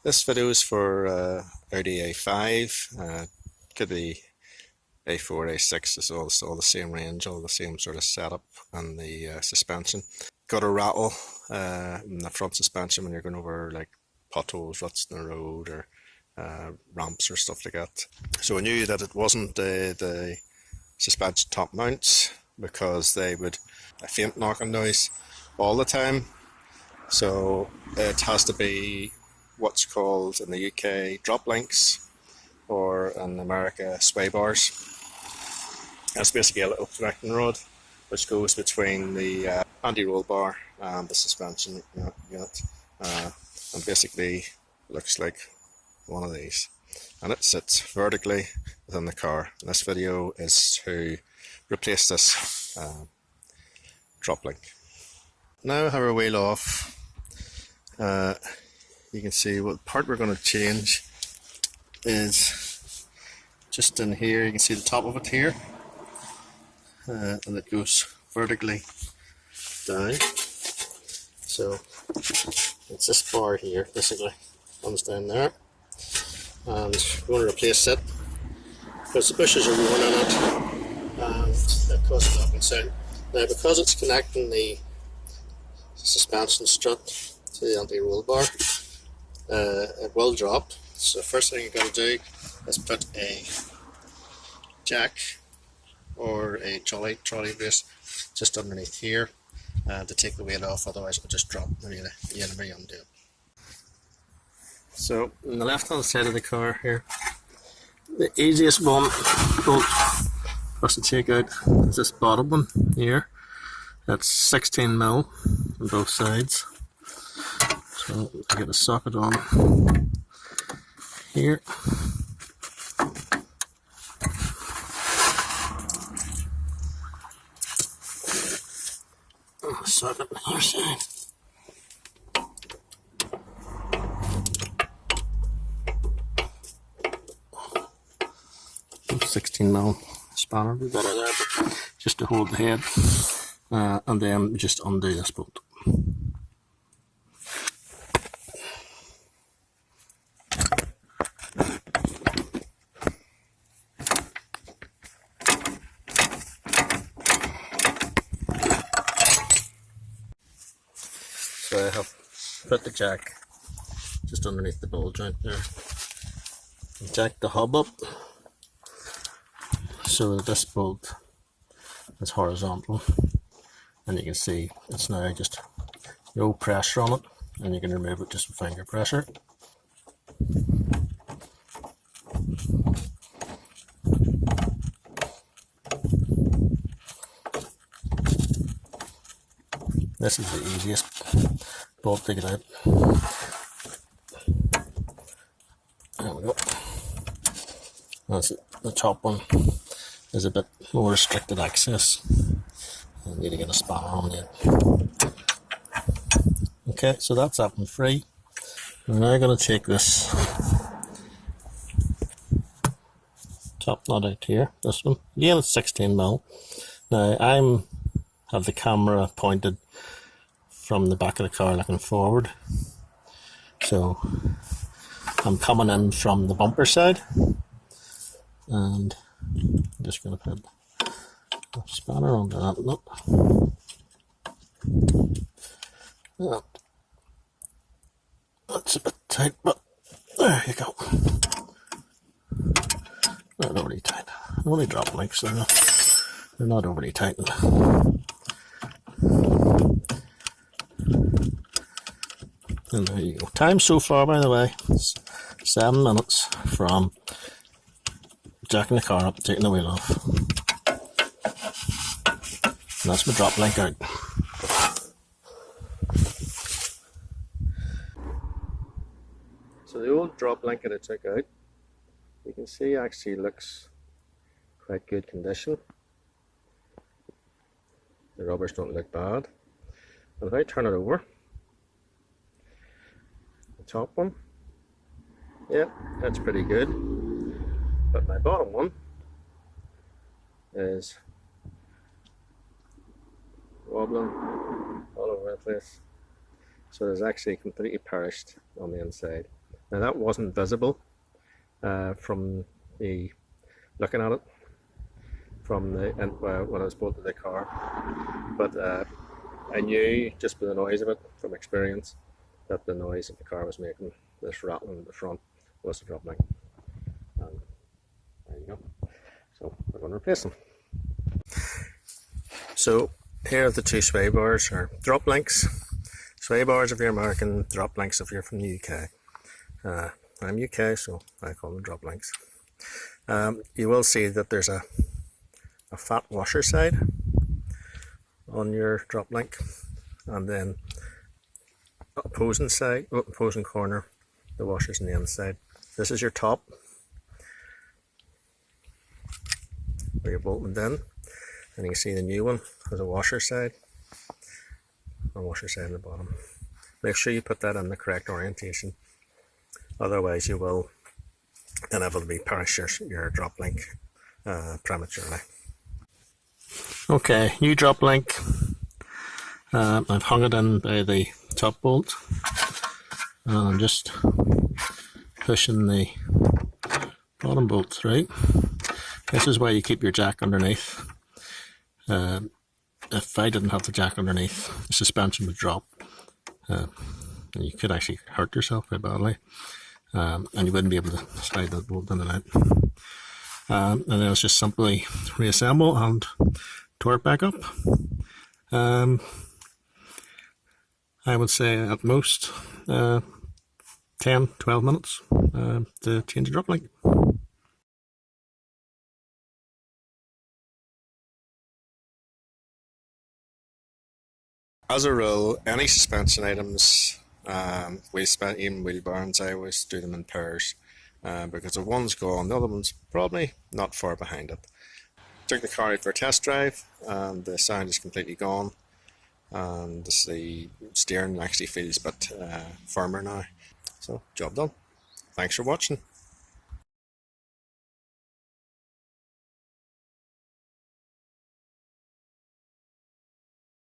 This video is for Audi A5, could be A4, A6, it's all the same range, all the same sort of setup, and the suspension. Got a rattle in the front suspension when you're going over like potholes, ruts in the road, or ramps or stuff like that. So I knew that it wasn't the suspension top mounts, because they would a faint knocking noise all the time. So it has to be what's called in the UK drop links, or in America sway bars. That's basically a little connecting rod which goes between the anti-roll bar and the suspension unit, and basically looks like one of these, and it sits vertically within the car. And this video is to replace this drop link. Now I have our wheel off. You can see what part we're going to change is just in here. You can see the top of it here, and it goes vertically down. So it's this bar here basically comes down there, and we're going to replace it because the bushes are worn in it and it causes up and sound. Now, because it's connecting the suspension strut to the anti-roll bar, it will drop. So the first thing you've got to do is put a jack or a trolley brace just underneath here to take the weight off, otherwise it will just drop when you never undo it. So on the left hand side of the car here, the easiest bolt for us to take out is this bottom one here. That's 16mm on both sides. So I get a socket on here. And a socket on the other side. And 16mm spanner would be better there, but just to hold the head, and then just undo this bolt. So I have put the jack just underneath the ball joint there. Jack the hub up so that this bolt is horizontal, and you can see it's now just no pressure on it, and you can remove it just with finger pressure. This is the easiest bolt to get out. There we go. That's it. The top one is a bit more restricted access. I need to get a spanner on it. Okay, so that's up and free. We're now going to take this top nut out here, this one. Again, it's 16mm. Now I have the camera pointed from the back of the car looking forward, so I'm coming in from the bumper side, and I'm just going to put a spanner onto that nut. That's a bit tight, but there you go. Not overly tight. Only drop links, they're not overly tight. And there you go. Time so far, by the way, 7 minutes from jacking the car up, taking the wheel off. And that's my drop link out. So the old drop link that I took out, you can see actually looks quite good condition. The rubbers don't look bad. And if I turn it over, the top one, yeah, that's pretty good. But my bottom one is wobbling all over the place. So it's actually completely perished on the inside. Now that wasn't visible from the looking at it from the when I was bolted the car, but I knew just by the noise of it from experience that the noise that the car was making, this rattling in the front, was the drop link. And there you go. So we're going to replace them. So here are the two sway bars, or drop links. Sway bars if you're American, drop links if you're from the UK. I'm UK, so I call them drop links. You will see that there's a fat washer side on your drop link, and then opposing side, opposing corner, the washer's on the inside. This is your top, where you're bolting in, and you can see the new one has a washer side, and washer side on the bottom. Make sure you put that in the correct orientation, otherwise you will inevitably perish your drop link prematurely. Okay, new drop link. I've hung it in by the top bolt, and I'm just pushing the bottom bolt through. This is why you keep your jack underneath. If I didn't have the jack underneath, the suspension would drop, and you could actually hurt yourself quite badly, and you wouldn't be able to slide that bolt in and out. And then it's just simply reassemble and torque back up. I would say at most 10-12 minutes to change the drop link. As a rule, any suspension items, even wheel bearings, I always do them in pairs, because if one's gone, the other one's probably not far behind it. Took the car out for a test drive, and the sound is completely gone, and the steering actually feels a bit firmer now. So, job done. Thanks for watching.